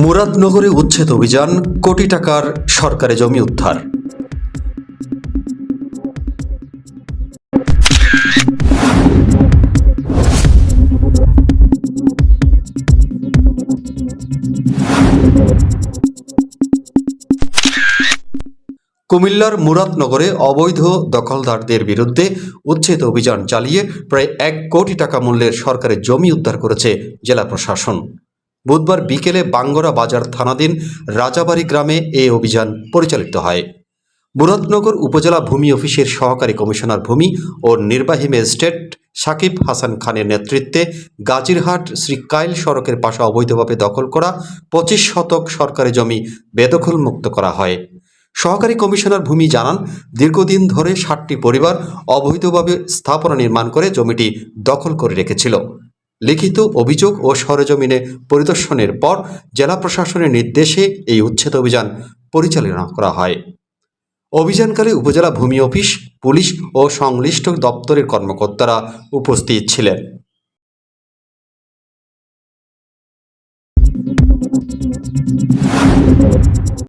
মুরাদনগরে উচ্ছেদ অভিযান, কোটি টাকার সরকারি জমি উদ্ধার। কুমিল্লার মুরাদনগরে অবৈধ দখলদারদের বিরুদ্ধে উচ্ছেদ অভিযান চালিয়ে প্রায় 1 কোটি টাকা মূল্যের সরকারি জমি উদ্ধার করেছে জেলা প্রশাসন। বুধবার বিকেলে বাঙ্গরা বাজার থানাধীন রাজাবাড়ি গ্রামে এই অভিযান পরিচালিত হয়। মুরাদনগর উপজেলা ভূমি অফিসের সহকারী কমিশনার ভূমি ও নির্বাহী ম্যাজিস্ট্রেট সাকিব হাসান খানের নেতৃত্বে গাজীরহাট শ্রীকাইল সড়কের পাশে অবৈধভাবে দখল করা 25 শতক সরকারি জমি বেদখল মুক্ত করা হয়। সহকারী কমিশনার ভূমি জানান, দীর্ঘদিন ধরে 60টি পরিবার অবৈধভাবে স্থাপনা নির্মাণ করে জমিটি দখল করে রেখেছিল। লিখিত অভিযোগ ও সরেজমিনে পরিদর্শনের পর জেলা প্রশাসনের নির্দেশে এই উচ্ছেদ অভিযান পরিচালনা করা হয়। অভিযানকালে উপজেলা ভূমি অফিস, পুলিশ ও সংশ্লিষ্ট দপ্তরের কর্মকর্তারা উপস্থিত ছিলেন।